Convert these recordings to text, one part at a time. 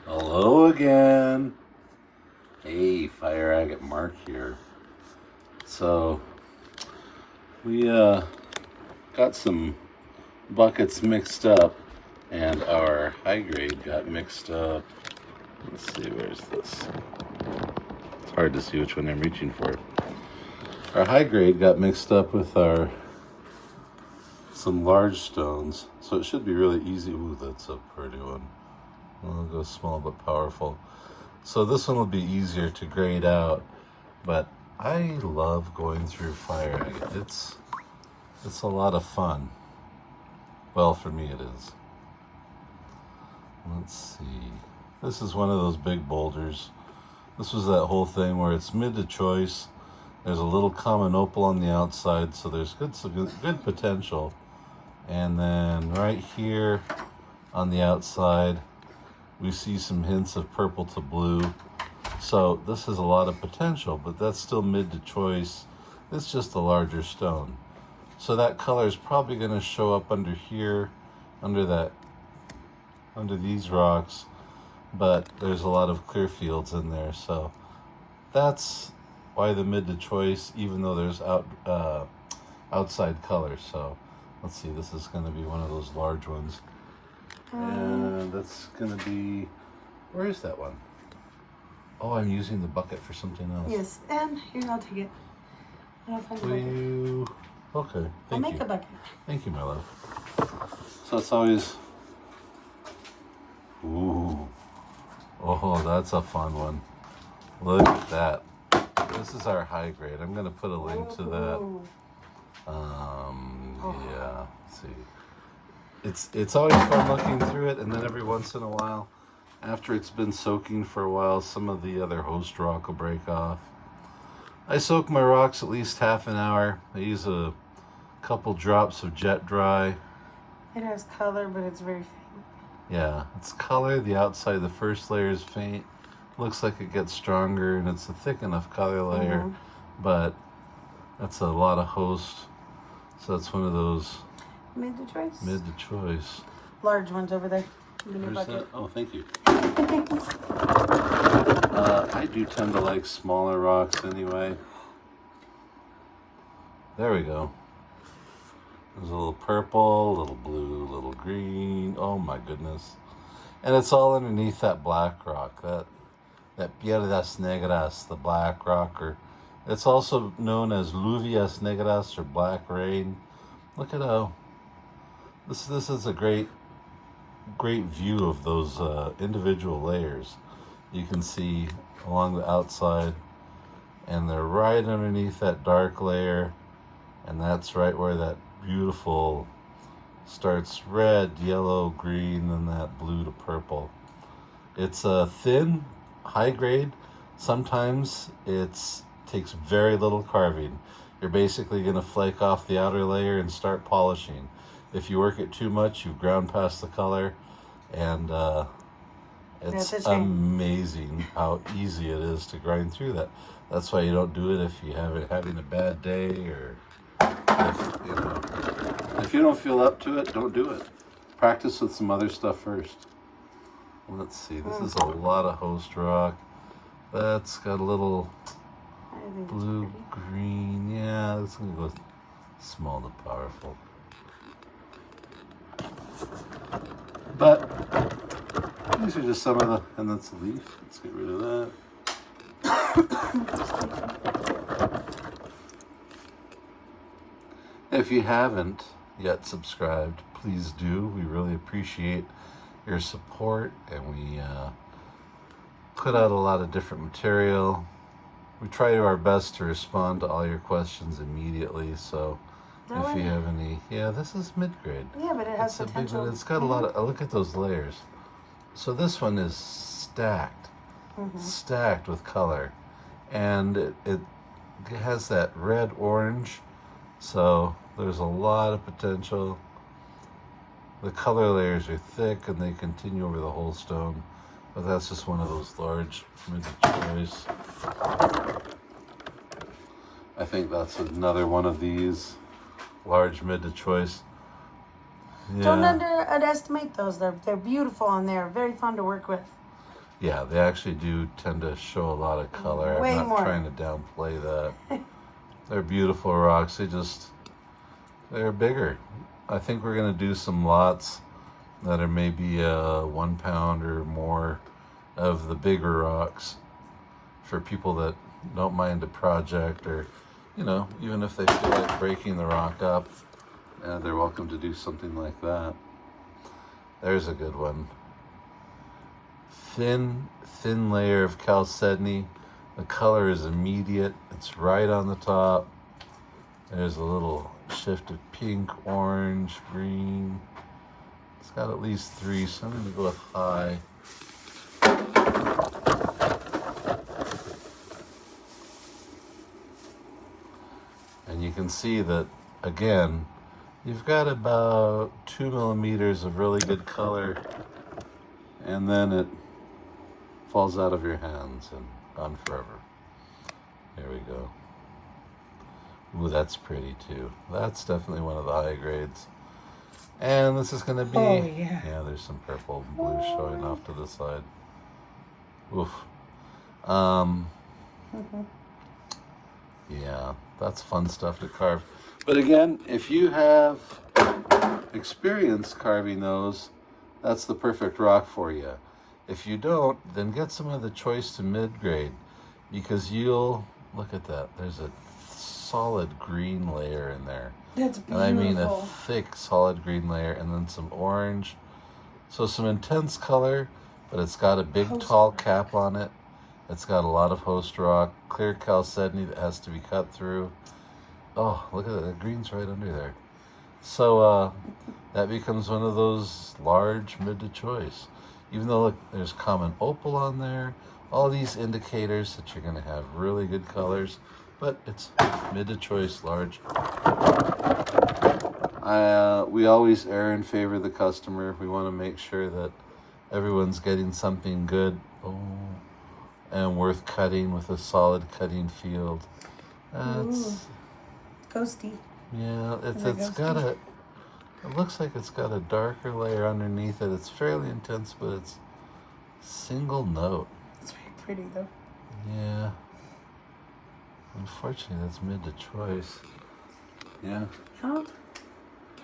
Hello again. Hey, Fire Agate Mark here. So, we got some buckets mixed up, and our high grade got mixed up. Let's see, where's this? It's hard to see which one I'm reaching for. Our high grade got mixed up with some large stones, so it should be really easy. Ooh, that's a pretty one. I'll go small but powerful. So this one will be easier to grade out, but I love going through Fire Agate. It's a lot of fun. Well, for me it is. Let's see. This is one of those big boulders. This was that whole thing where it's mid to choice. There's a little common opal on the outside, so there's good potential. And then right here on the outside, we see some hints of purple to blue. So this has a lot of potential, but that's still mid to choice. It's just a larger stone. So that color is probably going to show up under here, under these rocks, but there's a lot of clear fields in there. So that's why the mid to choice, even though there's outside color. So let's see, this is going to be one of those large ones. And that's going to be, where is that one? Oh, I'm using the bucket for something else. Yes, and here, I'll take it. I'll find the bucket. You... Okay, I'll make a bucket. Thank you, my love. So it's always... Ooh. Oh, that's a fun one. Look at that. This is our high grade. I'm going to put a link to that. Yeah, let's see. It's always fun looking through it, and then every once in a while, after it's been soaking for a while, some of the other host rock will break off. I soak my rocks at least half an hour. I use a couple drops of jet dry. It has color, but it's very faint. Yeah, it's color. The outside, the first layer is faint. Looks like it gets stronger, and it's a thick enough color layer, but that's a lot of host. So that's one of those mid to choice. Mid to choice. Large ones over there. Where's that? Oh, thank you. I do tend to like smaller rocks anyway. There we go. There's a little purple, a little blue, a little green. Oh my goodness. And it's all underneath that black rock. That piedras negras, the black rock, or it's also known as luvias negras, or black rain. Look at how this is a great view of those individual layers. You can see along the outside, and they're right underneath that dark layer, and that's right where that beautiful starts red, yellow, green, and that blue to purple. It's a thin, high grade. Sometimes it takes very little carving. You're basically going to flake off the outer layer and start polishing. If you work it too much, you've ground past the color, and it's amazing how easy it is to grind through that. That's why you don't do it if you having a bad day, or if you don't feel up to it, don't do it. Practice with some other stuff first. Let's see, this is a lot of host rock. That's got a little blue, green. Yeah, that's going to go small to powerful. But these are just some of the, and that's the leaf. Let's get rid of that. If you haven't yet subscribed, please do. We really appreciate your support, and we put out a lot of different material. We try our best to respond to all your questions immediately, so if you have any... Yeah, this is mid-grade. Yeah, but it has potential. It's got a lot of... Look at those layers. So this one is stacked. Stacked with color. And it has that red-orange, so there's a lot of potential. The color layers are thick, and they continue over the whole stone. But that's just one of those large mid-choice. I think that's another one of these large mid-to-choice. Yeah. Don't underestimate those. They're beautiful, and they're very fun to work with. Yeah, they actually do tend to show a lot of color. Way I'm not more. trying to downplay that. They're beautiful rocks. They're bigger. I think we're going to do some lots that are maybe 1 pound or more of the bigger rocks for people that don't mind a project, or, even if they feel like breaking the rock up, they're welcome to do something like that. There's a good one. Thin layer of chalcedony. The color is immediate. It's right on the top. There's a little shift of pink, orange, green. It's got at least 3, so I'm going to go with high. And you can see that, again, you've got about 2 millimeters of really good color, and then it falls out of your hands and gone forever. There we go. Ooh, that's pretty too. That's definitely one of the high grades. And this is going to be... Oh, yeah. Yeah, there's some purple and blue showing off to the side. Oof. Yeah, that's fun stuff to carve. But again, if you have experience carving those, that's the perfect rock for you. If you don't, then get some of the choice to mid-grade, because you'll... Look at that. There's a solid green layer in there. That's beautiful. And I mean a thick, solid green layer, and then some orange. So some intense color, but it's got a big, tall cap on it. It's got a lot of host rock, clear chalcedony that has to be cut through. Oh, look at that. The green's right under there. So that becomes one of those large mid to choice. Even though, look, there's common opal on there. All these indicators that you're going to have really good colors. But it's mid to choice, large. We always err in favor of the customer. We want to make sure that everyone's getting something good and worth cutting with a solid cutting field. It's ghosty. Yeah, it's got a... It looks like it's got a darker layer underneath it. It's fairly intense, but it's single note. It's very pretty though. Yeah. Unfortunately, that's mid to choice. Yeah. Oh.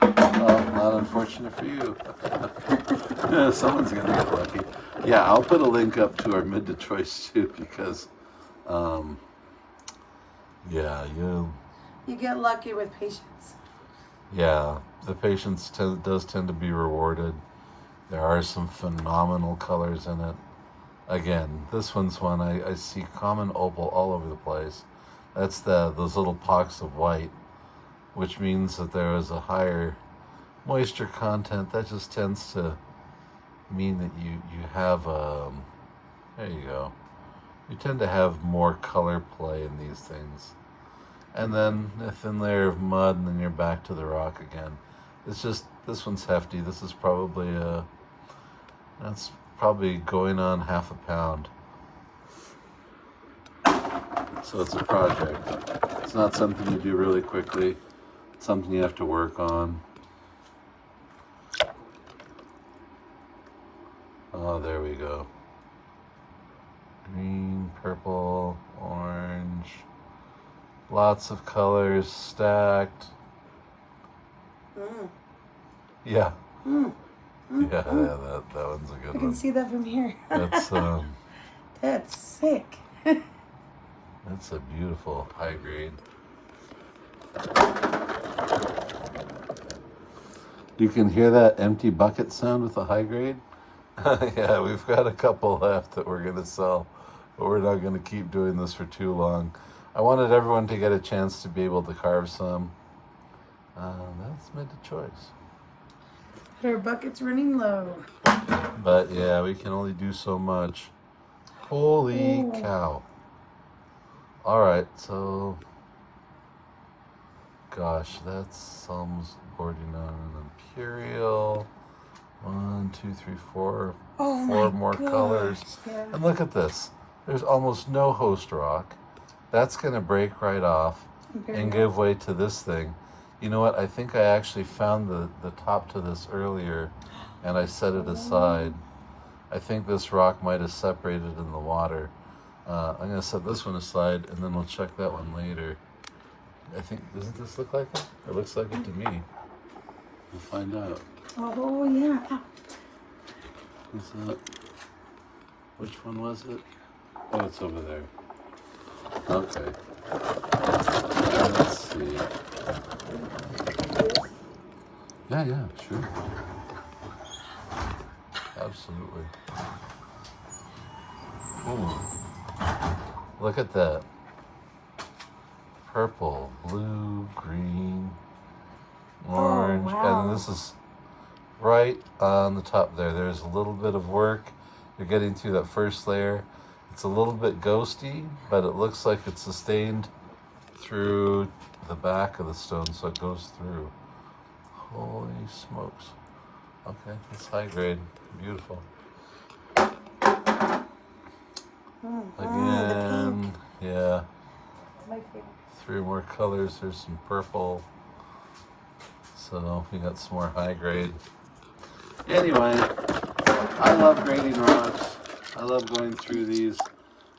Well, not unfortunate for you. Someone's gonna get lucky. Yeah, I'll put a link up to our mid to choice too, because, yeah, you get lucky with patience. Yeah, the patience does tend to be rewarded. There are some phenomenal colors in it. Again, this one's one I see common opal all over the place. That's those little pocks of white, which means that there is a higher moisture content. That just tends to mean that you have there you go. You tend to have more color play in these things. And then a thin layer of mud, and then you're back to the rock again. It's just, this one's hefty. This is probably that's probably going on half a pound. So it's a project. It's not something you do really quickly. It's something you have to work on. Oh, there we go. Green, purple, orange. Lots of colors stacked. Yeah. Yeah, that one's a good one. I can see that from here. That's That's sick. That's a beautiful high grade. You can hear that empty bucket sound with the high grade? Yeah, we've got a couple left that we're gonna sell, but we're not gonna keep doing this for too long. I wanted everyone to get a chance to be able to carve some. That's mid to choice. Our bucket's running low. But yeah, we can only do so much. Holy cow. All right, so, gosh, that's almost bordering on an imperial. 1, 2, 3, 4. Four more colors. Yeah. And look at this. There's almost no host rock. That's going to break right off and give way to this thing. You know what? I think I actually found the top to this earlier, and I set it aside. I think this rock might have separated in the water. I'm going to set this one aside, and then we'll check that one later. I think, doesn't this look like it? It looks like it to me. We'll find out. Oh, yeah. What's that? Which one was it? Oh, it's over there. Okay. Let's see. Yeah, sure. Absolutely. Ooh. Look at that. Purple, blue, green, orange. Oh, wow. And this is right on the top there. There's a little bit of work. You're getting through that first layer. It's a little bit ghosty, but it looks like it's sustained through the back of the stone, so it goes through. Holy smokes. Okay, it's high grade. Beautiful. Again, yeah. My favorite. 3 more colors. There's some purple. So we got some more high grade. Anyway, I love grading rocks. I love going through these.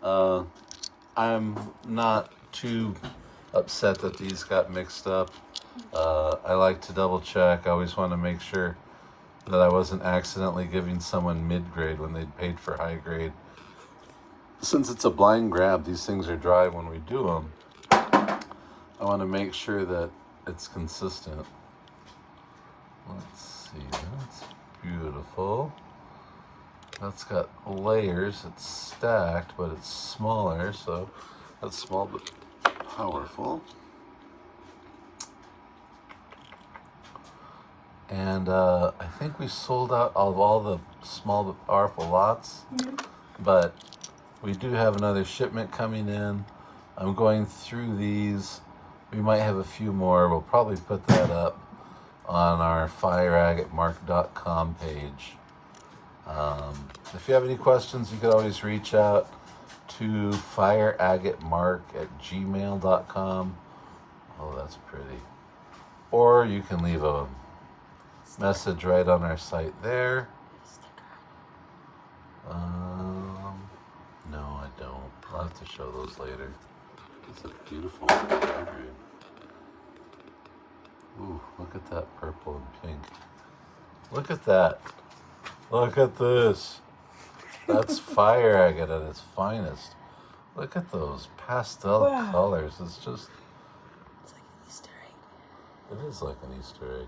I'm not too upset that these got mixed up. I like to double check. I always want to make sure that I wasn't accidentally giving someone mid-grade when they'd paid for high grade. Since it's a blind grab, these things are dry when we do them. I want to make sure that it's consistent. Let's see, that's beautiful. That's got layers, it's stacked, but it's smaller, so that's small but powerful. And I think we sold out of all the small but powerful lots, but we do have another shipment coming in. I'm going through these. We might have a few more. We'll probably put that up on our fireagatemark.com page. If you have any questions, you could always reach out to fireagatemark@gmail.com. Oh, that's pretty. Or you can leave a message right on our site there. No, I don't. I'll have to show those later. It's a beautiful fabric. Ooh, look at that purple and pink. Look at that. Look at this. That's fire agate at its finest. Look at those pastel colors. It's just... It's like an Easter egg. It is like an Easter egg.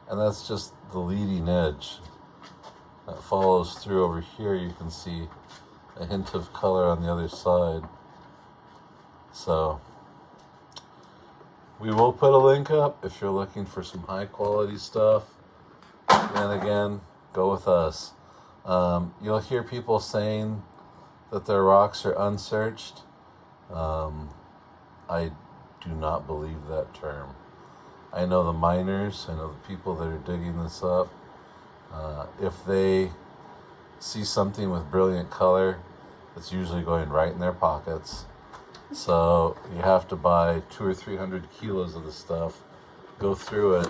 And that's just the leading edge. That follows through over here. You can see a hint of color on the other side. So we will put a link up if you're looking for some high quality stuff. And again, go with us. You'll hear people saying that their rocks are unsearched. I do not believe that term. I know the miners, I know the people that are digging this up. If they see something with brilliant color, it's usually going right in their pockets. So you have to buy 200 or 300 kilos of the stuff, go through it,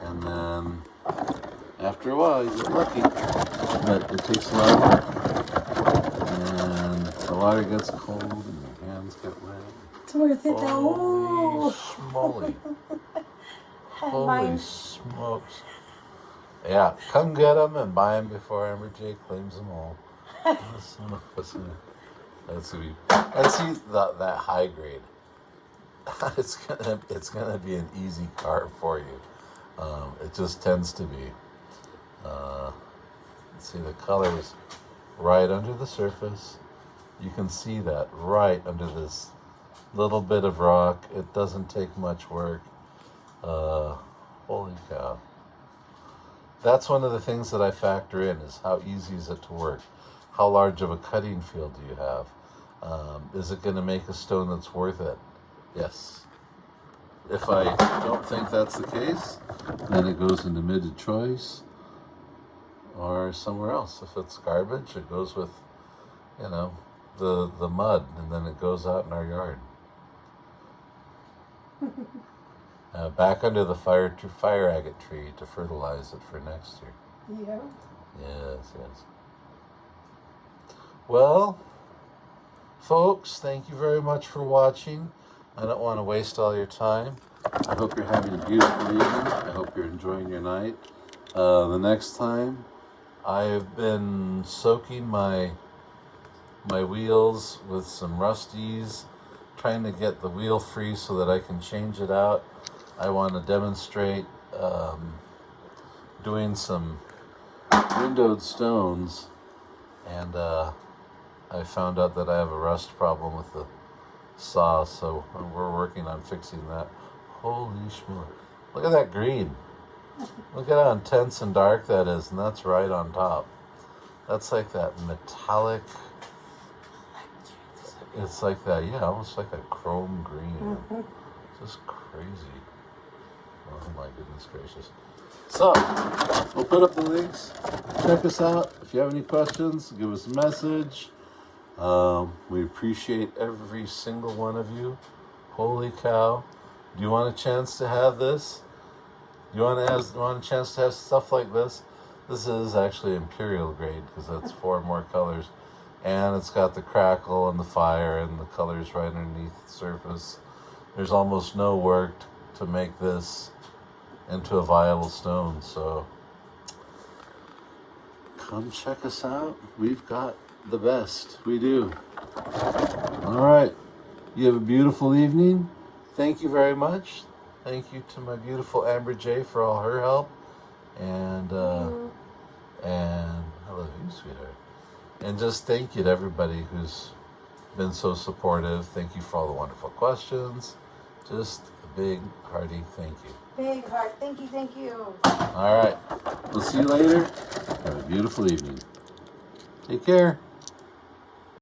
and then after a while you get lucky. But it takes a lot of work. And the water gets cold and your hands get wet. It's worth it Holy though. schmoly. Holy smokes. Yeah, come get them and buy them before Amber J claims them all. Let's see that high grade. It's gonna be an easy carve for you. It just tends to be. Let's see, the color is right under the surface. You can see that right under this little bit of rock. It doesn't take much work. Holy cow. That's one of the things that I factor in, is how easy is it to work? How large of a cutting field do you have? Is it going to make a stone that's worth it? Yes. If I don't think that's the case, then it goes into mid-choice or somewhere else. If it's garbage, it goes with, the mud, and then it goes out in our yard. Back under the fire agate tree to fertilize it for next year. Yeah. Yes. Well, folks, thank you very much for watching. I don't want to waste all your time. I hope you're having a beautiful evening. I hope you're enjoying your night. The next time, I've been soaking my wheels with some Rusties, trying to get the wheel free so that I can change it out. I want to demonstrate doing some windowed stones, and I found out that I have a rust problem with the saw, so we're working on fixing that. Holy schmoly. Look at that green. Look at how intense and dark that is, and that's right on top. That's like that metallic, it's like that, yeah, almost like a chrome green. Just crazy. Oh my goodness gracious. So, we'll put up the links. Check us out. If you have any questions, give us a message. We appreciate every single one of you. Holy cow. Do you want a chance to have this? Do you want a chance to have stuff like this? This is actually imperial grade because that's 4 more colors. And it's got the crackle and the fire and the colors right underneath the surface. There's almost no work to make this into a viable stone. So come check us out. We've got the best. We do. All right. You have a beautiful evening. Thank you very much. Thank you to my beautiful Amber J for all her help. And I love you, sweetheart. And just thank you to everybody who's been so supportive. Thank you for all the wonderful questions. Just a big, hearty thank you. Big heart. Thank you, thank you. All right. We'll see you later. Have a beautiful evening. Take care.